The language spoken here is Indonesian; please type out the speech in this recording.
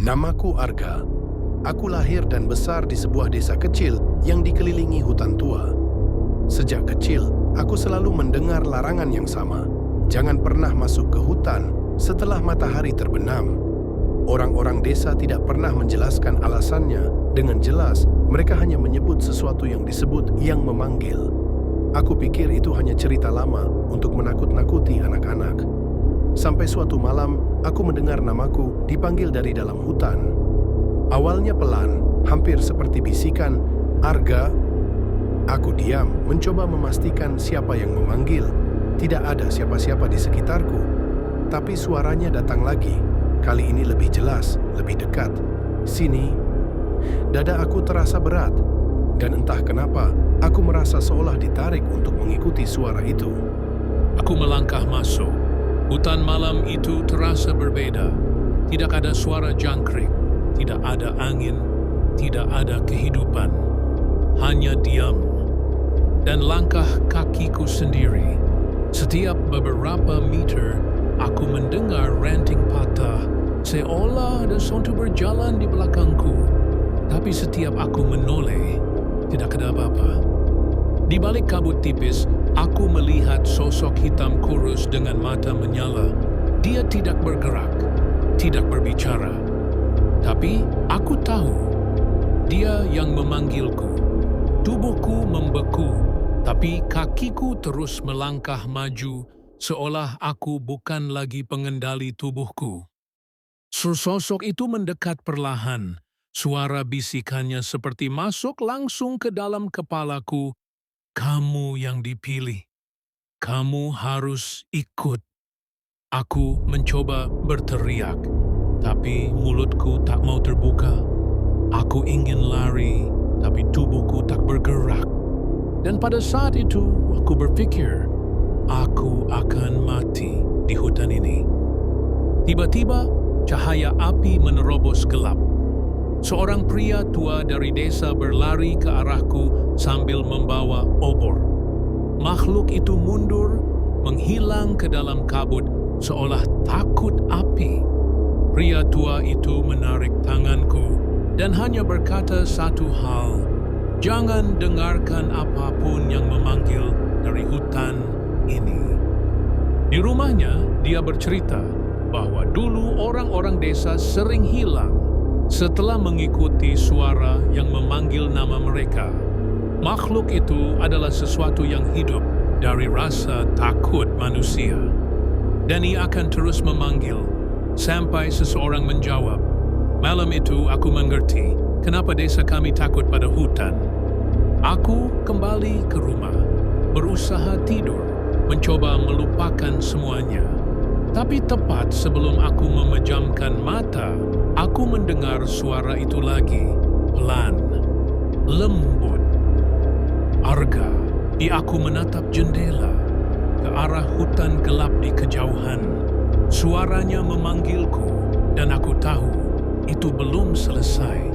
Namaku Arga. Aku lahir dan besar di sebuah desa kecil yang dikelilingi hutan tua. Sejak kecil, aku selalu mendengar larangan yang sama. Jangan pernah masuk ke hutan setelah matahari terbenam. Orang-orang desa tidak pernah menjelaskan alasannya dengan jelas. Mereka hanya menyebut sesuatu yang disebut yang memanggil. Aku pikir itu hanya cerita lama untuk menakut-nakuti anak-anak. Sampai suatu malam, aku mendengar namaku dipanggil dari dalam hutan. Awalnya pelan, hampir seperti bisikan, "Arga." Aku diam, mencoba memastikan siapa yang memanggil. Tidak ada siapa-siapa di sekitarku. Tapi suaranya datang lagi. Kali ini lebih jelas, lebih dekat. "Sini." Dada aku terasa berat. Dan entah kenapa, aku merasa seolah ditarik untuk mengikuti suara itu. Aku melangkah masuk. Hutan malam itu terasa berbeda. Tidak ada suara jangkrik, tidak ada angin, tidak ada kehidupan. Hanya diam. Dan langkah kakiku sendiri. Setiap beberapa meter, aku mendengar ranting patah, seolah ada sesuatu berjalan di belakangku. Tapi setiap aku menoleh, tidak ada apa-apa. Di balik kabut tipis, aku melihat sosok hitam kurus dengan mata menyala. Dia tidak bergerak, tidak berbicara. Tapi aku tahu, dia yang memanggilku. Tubuhku membeku, tapi kakiku terus melangkah maju, seolah aku bukan lagi pengendali tubuhku. Sosok itu mendekat perlahan. Suara bisikannya seperti masuk langsung ke dalam kepalaku. "Kamu yang dipilih. Kamu harus ikut." Aku mencoba berteriak, tapi mulutku tak mau terbuka. Aku ingin lari, tapi tubuhku tak bergerak. Dan pada saat itu, aku berpikir, aku akan mati di hutan ini. Tiba-tiba, cahaya api menerobos gelap. Seorang pria tua dari desa berlari ke arahku sambil membawa obor. Makhluk itu mundur, menghilang ke dalam kabut, seolah takut api. Pria tua itu menarik tanganku dan hanya berkata satu hal, "Jangan dengarkan apapun yang memanggil dari hutan ini." Di rumahnya, dia bercerita bahwa dulu orang-orang desa sering hilang setelah mengikuti suara yang memanggil nama mereka. Makhluk itu adalah sesuatu yang hidup dari rasa takut manusia. Dan ia akan terus memanggil sampai seseorang menjawab. Malam itu aku mengerti kenapa desa kami takut pada hutan. Aku kembali ke rumah, berusaha tidur, mencoba melupakan semuanya. Tapi tepat sebelum aku memejamkan mata, aku mendengar suara itu lagi, pelan, lembut. "Arga." Aku menatap jendela ke arah hutan gelap di kejauhan. Suaranya memanggilku, dan aku tahu itu belum selesai.